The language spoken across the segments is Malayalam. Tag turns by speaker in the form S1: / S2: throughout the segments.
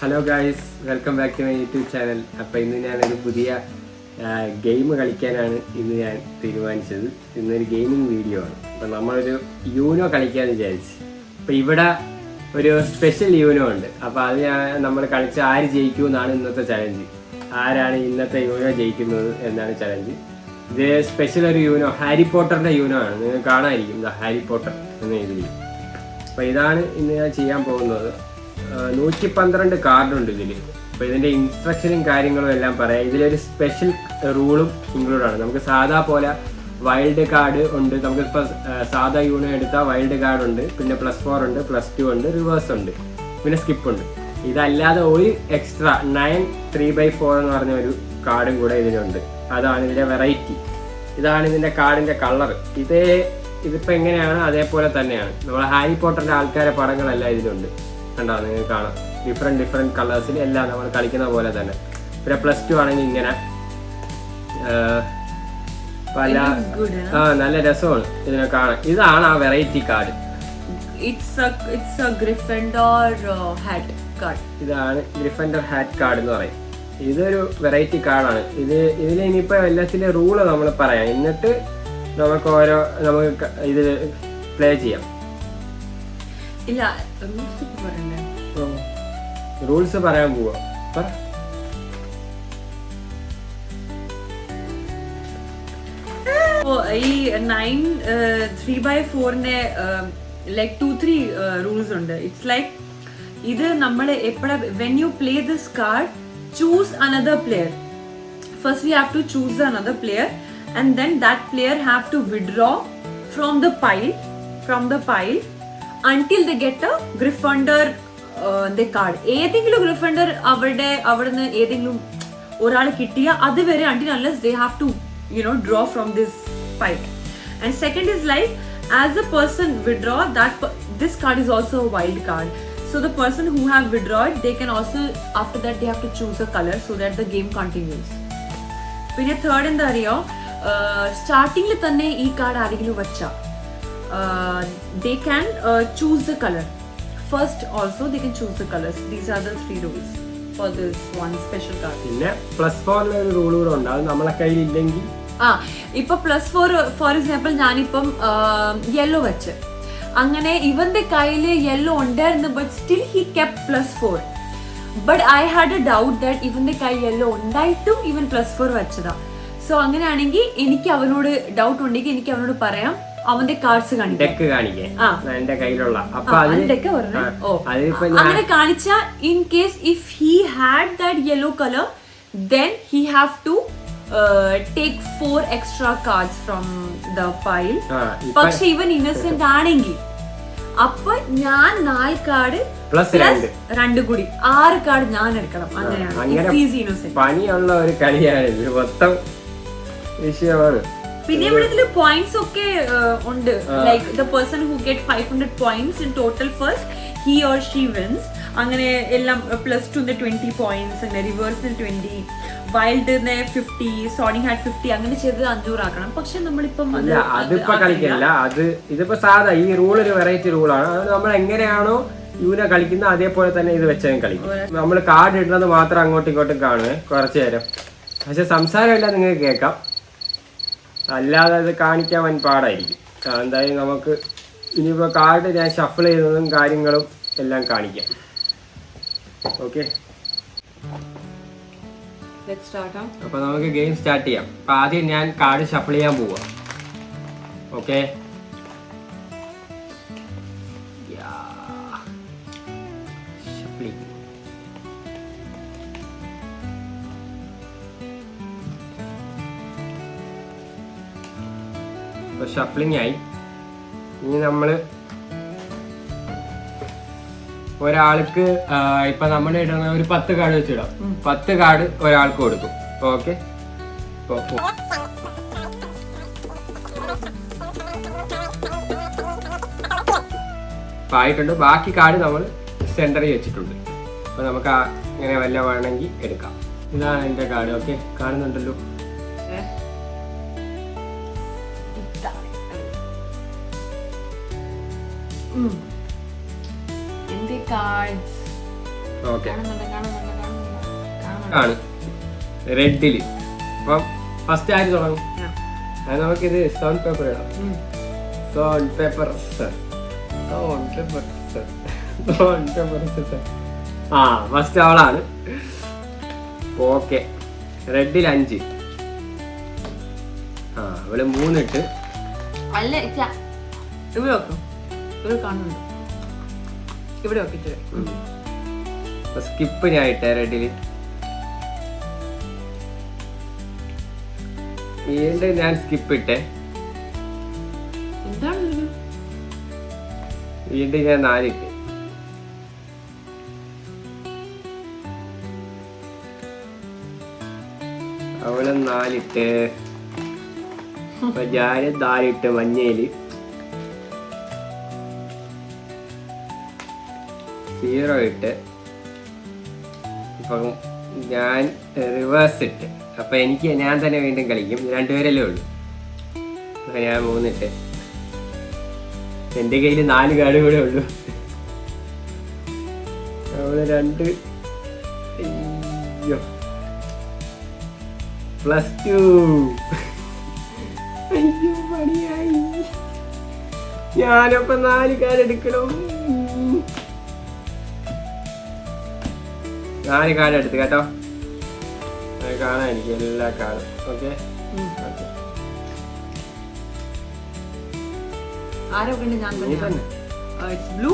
S1: Hello guys, welcome back to my YouTube channel. അപ്പോൾ ഇന്ന് ഞാനൊരു പുതിയ ഗെയിം കളിക്കാനാണ് ഇന്ന് ഞാൻ തീരുമാനിച്ചത്. ഇന്നൊരു ഗെയിമിംഗ് വീഡിയോ ആണ്. അപ്പോൾ നമ്മളൊരു യൂനോ കളിക്കാമെന്ന് വിചാരിച്ചു. അപ്പോൾ ഇവിടെ ഒരു സ്പെഷ്യൽ യൂനോ ഉണ്ട്. അപ്പോൾ അത് നമ്മൾ കളിച്ച് ആര് ജയിക്കും എന്നാണ് ഇന്നത്തെ ചലഞ്ച്. ആരാണ് ഇന്നത്തെ യൂനോ ജയിക്കുന്നത് എന്നാണ് ചലഞ്ച്. ഇത് സ്പെഷ്യൽ ഒരു യൂനോ, ഹാരി പോട്ടറിൻ്റെ യൂനോ ആണ്. നിങ്ങൾ കാണാമായിരിക്കും, ഹാരി പോട്ടർ എന്ന് എഴുതി. അപ്പോൾ ഇതാണ് ഇന്ന് ഞാൻ ചെയ്യാൻ പോകുന്നത്. 112 കാർഡുണ്ട് ഇതിൽ. അപ്പോൾ ഇതിൻ്റെ ഇൻസ്ട്രക്ഷനും കാര്യങ്ങളും എല്ലാം പറയാം. ഇതിലൊരു സ്പെഷ്യൽ റൂളും ഇൻക്ലൂഡാണ്. നമുക്ക് സാധാ പോലെ വൈൽഡ് കാർഡ് ഉണ്ട്. നമുക്കിപ്പോൾ സാധാ യൂണോ എടുത്താൽ വൈൽഡ് കാർഡ് ഉണ്ട്, പിന്നെ +4 ഉണ്ട്, +2 ഉണ്ട്, റിവേഴ്സ് ഉണ്ട്, പിന്നെ സ്കിപ്പ് ഉണ്ട്. ഇതല്ലാതെ ഒരു എക്സ്ട്രാ 9 3/4 എന്ന് പറഞ്ഞ ഒരു കാർഡും കൂടെ ഇതിലുണ്ട്. അതാണ് ഇതിൻ്റെ വെറൈറ്റി. ഇതാണ് ഇതിൻ്റെ കാർഡിൻ്റെ കളർ. ഇതിപ്പോൾ എങ്ങനെയാണ് അതേപോലെ തന്നെയാണ്. നമ്മൾ ഹാരി പോട്ടറിൻ്റെ ആൾക്കാരെ പടങ്ങളെല്ലാം ഇതിലുണ്ട്. കണ്ടോ, നിങ്ങൾക്ക് കാണാം. ഡിഫറെൻറ്റ് കളേഴ്സിൽ എല്ലാം നമ്മൾ കളിക്കുന്ന പോലെ തന്നെ. പിന്നെ +2 ആണെങ്കിൽ ഇങ്ങനെ പല നല്ല രസമാണ് ഇതിനെ കാണാൻ. ഇതാണ് ആ വെറൈറ്റി കാർഡ്. ഇതാണ് ഗ്രിഫൻഡർ ഹാറ്റ് കാർഡ് എന്ന് പറയും. ഇതൊരു വെറൈറ്റി കാർഡാണ്. ഇതിൽ ഇനിയിപ്പോൾ എല്ലാത്തിൻ്റെ റൂള് നമ്മൾ പറയാം. എന്നിട്ട് നമുക്ക് ഇത് പ്ലേ ചെയ്യാം. റൂൾസ് പറയാൻ പോവാ.
S2: ഈ 9 3/4 ലൈക്ക് 2-3 റൂൾസ് ഉണ്ട്. ഇറ്റ്സ് ലൈക്ക് ഇത് നമ്മൾ എപ്പോഴാ when you play this card choose another player. First we have to choose another player and then that player have to withdraw from the pile until they get a Gryffindor the card. ഏതെങ്കിലും ഗ്രിഫൻഡർ അവിടുന്ന് ഏതെങ്കിലും ഒരാൾ കിട്ടിയ അതുവരെ until unless they have to draw from this pile. And second is like as the person withdraw this card is also a wild card. So the person who have withdrawn they can also after that they have to choose a color so that the game continues. പിന്നെ third എന്താ അറിയോ, സ്റ്റാർട്ടിങ്ങിൽ തന്നെ ഈ കാർഡ് ആരെങ്കിലും വച്ചാ they can choose the color first. Also they can choose the colors. These are the 3 rules for this one special card.
S1: പിന്നെ +4 ഒരു റൂൾ കൂടെ ഉണ്ട്. അത് നമ്മളെ കയ്യിൽ ഇല്ലെങ്കിൽ
S2: ഇപ്പൊ +4 ഫോർ എക്സാമ്പിൾ ഞാനിപ്പം യെല്ലോ വെച്ച്, അങ്ങനെ ഇവന്റെ കയ്യിൽ യെല്ലോ ഉണ്ടായിരുന്നു, but still he kept +4. But I had A doubt that ഇവന്റെ കയ്യിൽ യെല്ലോ ഉണ്ടായിട്ടും ഇവൻ +4 വെച്ചതാ. സോ അങ്ങനെയാണെങ്കിൽ എനിക്ക് അവനോട് ഡൗട്ട് ഉണ്ടെങ്കിൽ എനിക്ക് അവനോട് പറയാം, അവന്റെ കാർഡ്സ് കാണിക്കാൻ
S1: എന്റെ കയ്യിലുള്ള.
S2: അങ്ങനെ കാണിച്ച in case if he had that yellow colour then he have to take 4 extra cards from the pile. പക്ഷെ ഇവൻ ഇന്നസെന്റ് ആണെങ്കിൽ അപ്പൊ ഞാൻ 4 കാർഡ് +2 കൂടി 6 കാർഡ് ഞാൻ എടുക്കണം. അങ്ങനെയാണ്
S1: പണിയുള്ള ഒരു കളിയാണ് മൊത്തം വിഷയമാണ്.
S2: പിന്നെ ഇവിടെ ഇതില് പോയിന്റ്സ് ഒക്കെ ഉണ്ട്. Like the person who get 500 points in total first he or she wins. അങ്ങനെ എല്ലാം +2 20 points, അങ്ങനെ റിവേഴ്സിന് 20, വൈൽഡിന് 50, സോണിംഗ് ഹാറ്റ് 50, അങ്ങനെ ചെയ്ത് 500 ആക്കണം. പക്ഷെ നമ്മളിപ്പം
S1: അതിപ്പോ കളിക്കില്ല. ഇതിപ്പോ സാധാ ഈ റൂൾ ഒരു വെറൈറ്റി റൂളാണ്. അത് നമ്മൾ എങ്ങനെയാണോ യൂനോ കളിക്കുന്നത് അതേപോലെ തന്നെ ഇത് വെച്ചാൽ കളിക്കും. നമ്മൾ കാർഡ് ഇടുന്നത് മാത്രം അങ്ങോട്ടും ഇങ്ങോട്ടും കാണുവേ കുറച്ചു നേരം. പക്ഷെ സംസാരമില്ല, നിങ്ങൾക്ക് കേൾക്കാം. അല്ലാതെ അത് കാണിക്കാൻ വൻ പാടായിരിക്കും. എന്തായാലും നമുക്ക് ഇനിയിപ്പോൾ കാർഡ് ഞാൻ ഷഫിൾ ചെയ്യുന്നതും കാര്യങ്ങളും എല്ലാം കാണിക്കാം. ഓക്കെ, അപ്പോൾ നമുക്ക് ഗെയിം സ്റ്റാർട്ട് ചെയ്യാം. അപ്പോൾ ആദ്യം ഞാൻ കാർഡ് ഷഫിൾ ചെയ്യാൻ പോവാം. ഓക്കെ, ഷഫ്ലിംഗ് ആയി. ഇനി നമ്മൾ ഒരാൾക്ക് ഇപ്പൊ നമ്മൾ ഇടുന്ന ഒരു 10 കാർഡ് വെച്ചിടാം. 10 കാർഡ് ഒരാൾക്ക് കൊടുക്കും. ഓക്കെ, ആയിട്ടുണ്ട്. ബാക്കി കാർഡ് നമ്മൾ സെന്ററിൽ വെച്ചിട്ടുണ്ട്. അപ്പൊ നമുക്ക് ഇങ്ങനെ വല്ല വേണമെങ്കിൽ എടുക്കാം. ഇതാണ് എൻ്റെ കാർഡ്. ഓക്കെ, കാണുന്നുണ്ടല്ലോ.
S2: in the cards
S1: ഓക്കെ ആണ് റെഡില്. അപ്പം ഫസ്റ്റ് ആര് തുടങ്ങും? അത് നമുക്കിത് സോൺ പേപ്പർ ഇടാം. സോൺ പേപ്പർ ആ ഫസ്റ്റ് അവളാണ്. ഓക്കെ റെഡിൽ 5. ആ അവള് 3 ഇട്ട്.
S2: അല്ല ഇവിടെ വെക്കും, ഇവിടെ കാണുന്നുണ്ട്, ഇവിടെ വെക്കിട്ട്.
S1: സ്കിപ്പ് ഞാൻ ഇട്ടേ റെഡില്. വീണ്ടും ഞാൻ സ്കിപ്പ് ഇട്ടേ.
S2: എന്താണ്
S1: വീണ്ടും ഞാൻ 4 ഇട്ട്. അവള് 4 ഇട്ട്. അപ്പൊ ഞാൻ 4 ഇട്ട് മഞ്ഞയില്. 0 ഇട്ട്. ഇപ്പം ഞാൻ റിവേഴ്സ് ഇട്ട്. അപ്പൊ ഞാൻ തന്നെ വീണ്ടും കളിക്കും. 2 പേരല്ലേ ഉള്ളൂ. അപ്പൊ ഞാൻ 3 ഇട്ട്. എന്റെ കയ്യിൽ 4 കാർഡ് കൂടെ ഉള്ളൂ. അവള് 2. അയ്യോ +2. അയ്യോ പണിയായി. ഞാനപ്പൊ 4 കാർഡ് എടുക്കണം. 4 കാർഡ് എടുത്ത് കേട്ടോ. കാണാൻ എനിക്ക് എല്ലാ കാർഡും. ഓക്കെ
S2: ആരൊക്കെ ഉണ്ട്? ഞാൻ തന്നെ. It's blue.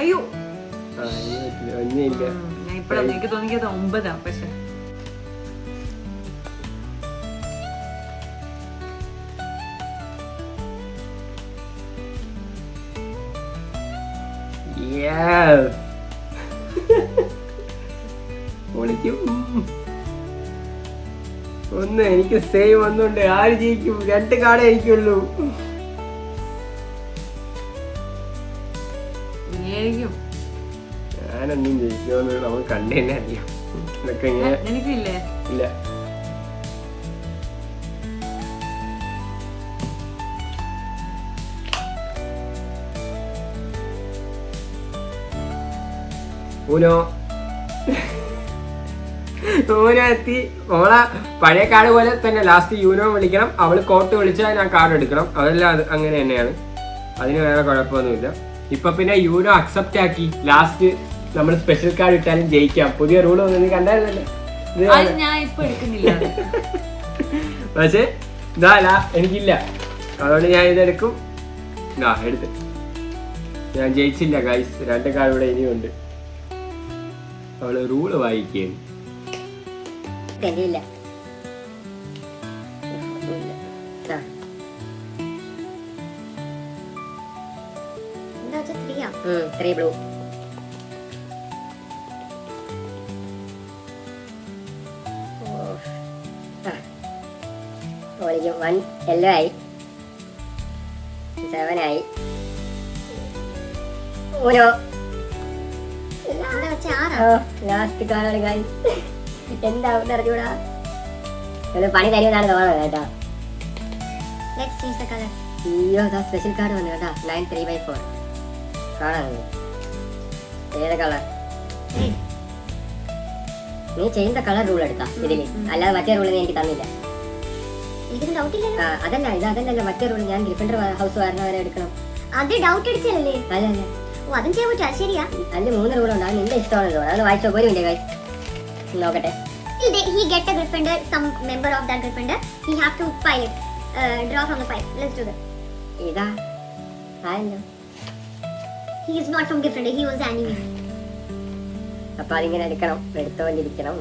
S2: അയ്യോ ഞാൻ ഇപ്പഴാണ് എനിക്ക് തോന്നിയത് 9. പക്ഷെ
S1: ഒന്ന് എനിക്ക് സേവ് വന്നുണ്ട്. ആര് ജയിക്കും? 2 കാർഡേ എനിക്കുള്ളൂ. ഞാനൊന്നും ജയിക്കുമെന്ന് നമുക്ക് കണ്ടു തന്നെ അറിയാം. ഇതൊക്കെ
S2: എനിക്കില്ലേ?
S1: ഇല്ല. ഊനോ എത്തി. ഓളെ പഴയ കാർഡ് പോലെ തന്നെ ലാസ്റ്റ് യൂനോ വിളിക്കണം. അവള് കോർട്ട് വിളിച്ചാൽ ഞാൻ കാർഡ് എടുക്കണം. അതെല്ലാം അങ്ങനെ തന്നെയാണ്. അതിന് വേറെ കുഴപ്പമൊന്നുമില്ല. ഇപ്പൊ പിന്നെ യൂനോ അക്സെപ്റ്റ് ആക്കി. ലാസ്റ്റ് നമ്മൾ സ്പെഷ്യൽ കാർഡ് ഇട്ടാലും ജയിക്കാം. പുതിയ റൂൾ ഒന്നും കണ്ടായിരുന്നല്ലോ. പക്ഷെ ഇതല്ല, എനിക്കില്ല. അതുകൊണ്ട് ഞാൻ ഇതെടുക്കും. എടുത്ത് ഞാൻ ജയിച്ചില്ല ഗൈസ്. 2 കാർഡ് ഇവിടെ ഇനിയുണ്ട്. അവള് റൂള് വായിക്കുകയാണ്.
S3: തെളിയില്ല. എന്താ 3 ബ്ലൂ. ഒളിക്കും. 1 യെല്ലോ ആയി. 7 ആയി. ലാസ്റ്റ് കാർഡാണ് ഗൈസ്. എന്താവും അറിഞ്ഞൂടാ. പണി തരുമെന്നാണ് തോന്നുന്നത് കേട്ടോ. അയ്യോ സ്പെഷ്യൽ കാർഡ് വന്നു കേട്ടോ. 9 3/4 കാണാൻ. ഏത് കളർ? നീ ചെയ്യുന്ന കളർ റൂൾ എടുക്കാം ഇതില്. അല്ലാതെ മറ്റേ റൂൾ നീ എനിക്ക് തന്നില്ല. അതല്ല ഇത് അതല്ലല്ലോ മറ്റേ റൂൾ. ഞാൻ ഗ്രിഫിൻഡർ ഹൗസ് വരണവരെ എടുക്കണം.
S4: അത് ഡൗട്ട് അടിച്ചല്ലേ?
S3: അല്ലല്ല
S4: അതും ചെയ്യാൻ പറ്റും. ശരിയാ.
S3: അതിൽ 3 റൂളുണ്ട്. അത് നിന്റെ ഇഷ്ടമാണല്ലോ. അത് വായിച്ചോ. ഒരു മിനിറ്റ് ഗൈസ് നോക്കട്ടെ.
S4: He get a Gryffindor, some member of that Gryffindor. He have to pile it. Draw from the pile. Let's do that.
S3: ഇതാ ആയല്ലോ.
S4: He is not from Gryffindor. He was anime.
S3: അപ്പൊ അതിങ്ങനെ എടുക്കണം. എടുത്തോണ്ടിരിക്കണം.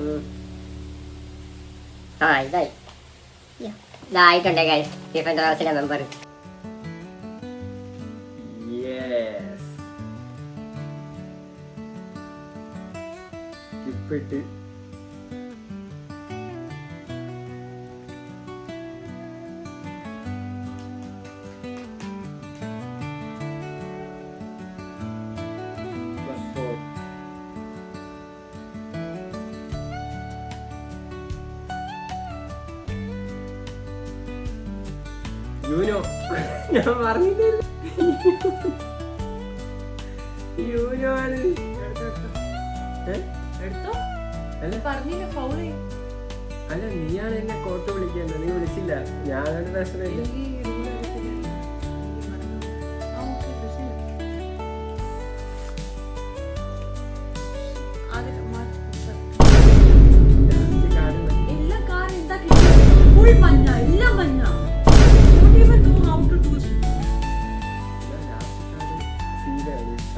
S3: ഇതായി. ഇതായിട്ടുണ്ട് ഗൈസ്. ഗ്രിഫിൻഡർ ഹൗസിലെ മെമ്പർ.
S1: ഉപ്പിട്ട് യൂനോ ഞാൻ പറഞ്ഞില്ല യൂനോ ആണ്
S2: എടുത്തോ
S1: അല്ല
S2: പറഞ്ഞില്ല ഫൗൾ
S1: അല്ല നീയാണ് എന്നെ കോട്ട് വിളിക്കേണ്ടത്, നീ വിളിച്ചില്ല. ഞാനൊരു പ്രശ്നമില്ല.
S2: എല്ലാ കാറും എന്താ ഫുൾ മഞ്ഞ, എല്ലാം മഞ്ഞ.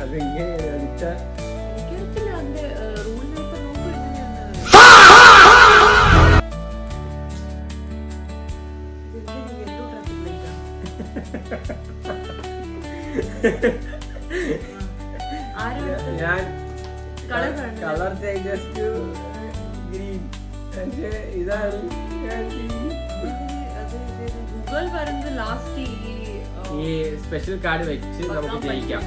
S1: അത് ഇങ്ങനെ അടിച്ച
S2: എനിക്കറിയത്തില്ല അതിന്റെ റൂളിനകത്ത്
S1: ഞാൻ
S2: colour
S1: colour changes to green. പക്ഷേ ഇതാണ്
S2: ഗൂഗിൾ പറയുന്നത് ലാസ്റ്റ്
S1: ഈ സ്പെഷ്യൽ കാർഡ് വെച്ച് നമുക്ക് ജയിക്കാം.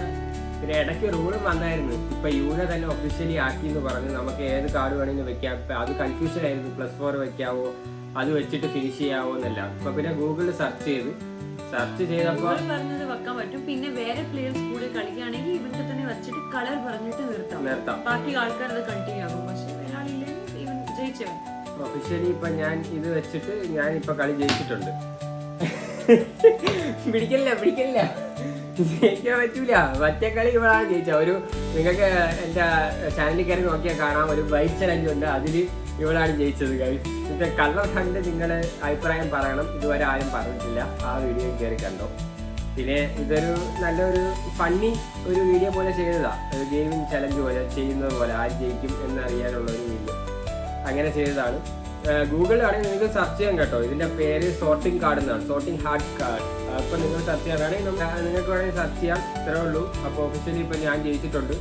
S1: പിന്നെ ഇടയ്ക്ക് റൂളും വന്നായിരുന്നു. ഇപ്പൊ യൂനോ തന്നെ ഒഫീഷ്യലി ആക്കി എന്ന് പറഞ്ഞ് നമുക്ക് ഏത് കാർഡ് വേണമെങ്കിലും വെക്കാം. അത് കൺഫ്യൂഷൻ ആയിരുന്നു, +4 വെക്കാവോ അത് വെച്ചിട്ട് ഫിനിഷ് ചെയ്യാവോ എന്നല്ല. ഇപ്പൊ പിന്നെ ഗൂഗിളിൽ സെർച്ച് ചെയ്തപ്പോ
S2: പറഞ്ഞത് വെക്കാൻ പറ്റും. പിന്നെ വേറെ പ്ലേയേഴ്സ് കൂടെ കളിക്കുകയാണെങ്കിൽ ഇവന്റെ തന്നെ വെച്ചിട്ട് കളർ പറഞ്ഞിട്ട് നിർത്താം. ബാക്കി ആൾക്കാർ അത് കണ്ടിന്യൂ ആകും. പക്ഷെ ഒരാളില്ലെങ്കിൽ ഇവൻ ജയിച്ചവൻ.
S1: ഒഫീഷ്യലി ഇപ്പൊ ഞാൻ ഇത് വെച്ചിട്ട് ഞാൻ ഇപ്പൊ കളി ജയിച്ചിട്ടുണ്ട്. പിടിക്കല്ല ജയിക്കാൻ പറ്റൂല. മറ്റേ കളി ഇവളാണ് ജയിച്ചത്. ഒരു നിങ്ങൾക്ക് എന്റെ ചാനലിൽ കയറി നോക്കിയാൽ കാണാം, ഒരു ബൈക്ക് ചലഞ്ച് ഉണ്ട്, അതില് ഇവളാണ് ജയിച്ചത്. ഇതിന്റെ കളർ കണ്ട് നിങ്ങള് അഭിപ്രായം പറയണം. ഇതുവരെ ആരും പറഞ്ഞിട്ടില്ല, ആ വീഡിയോ കയറി കണ്ടോ. പിന്നെ ഇതൊരു നല്ലൊരു ഫണ്ണി ഒരു വീഡിയോ പോലെ ചെയ്തതാ, ഒരു ഗെയിമിംഗ് ചലഞ്ച് പോലെ ചെയ്യുന്നത് പോലെ, ആര് ജയിക്കും എന്നറിയാനുള്ള ഒരു വീഡിയോ അങ്ങനെ ചെയ്തതാണ്. ഗൂഗിളിലാണെങ്കിൽ നിങ്ങൾക്ക് സെർച്ച് ചെയ്യാൻ കേട്ടോ. ഇതിന്റെ പേര് സോർട്ടിംഗ് കാർഡ് എന്നാണ്, സോർട്ടിംഗ് ഹാർഡ് കാർഡ്. അപ്പോൾ നിങ്ങൾ സെർച്ച് ചെയ്യാൻ വേണമെങ്കിൽ നിങ്ങൾക്ക് വേണമെങ്കിൽ സെർച്ച് ചെയ്യാം, ഇത്രേ ഉള്ളൂ. അപ്പോൾ ഒഫീഷ്യലി ഇപ്പം ഞാൻ ജയിച്ചിട്ടുണ്ട്.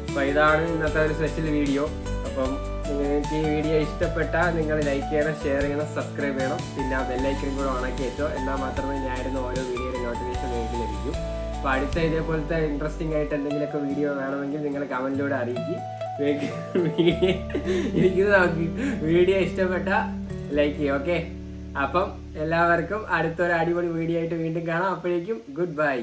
S1: അപ്പോൾ ഇതാണ് ഇന്നത്തെ ഒരു സ്പെഷ്യൽ വീഡിയോ. അപ്പം നിങ്ങൾക്ക് ഈ വീഡിയോ ഇഷ്ടപ്പെട്ടാൽ നിങ്ങൾ ലൈക്ക് ചെയ്യണം, ഷെയർ ചെയ്യണം, സബ്സ്ക്രൈബ് ചെയ്യണം. പിന്നെ ആ ബെല്ലൈക്കനും കൂടെ ഓണാക്കി വെച്ചോ, എന്നാൽ മാത്രമേ ഞാനിരുന്ന ഓരോ വീഡിയോയുടെ നോട്ടിഫിക്കേഷൻ നിങ്ങൾക്ക് ലഭിക്കും. അപ്പോൾ അടുത്ത ഇതേപോലത്തെ ഇൻട്രസ്റ്റിംഗ് ആയിട്ട് എന്തെങ്കിലുമൊക്കെ വീഡിയോ വേണമെങ്കിൽ നിങ്ങൾ കമൻറ്റിലൂടെ അറിയിക്കും. എനിക്കിത് നോക്കി വീഡിയോ ഇഷ്ടപ്പെട്ട ലൈക്ക് ചെയ്യും. ഓക്കെ, അപ്പം എല്ലാവർക്കും അടുത്തൊരു അടിപൊളി വീഡിയോ ആയിട്ട് വീണ്ടും കാണാം. അപ്പോഴേക്കും ഗുഡ് ബൈ.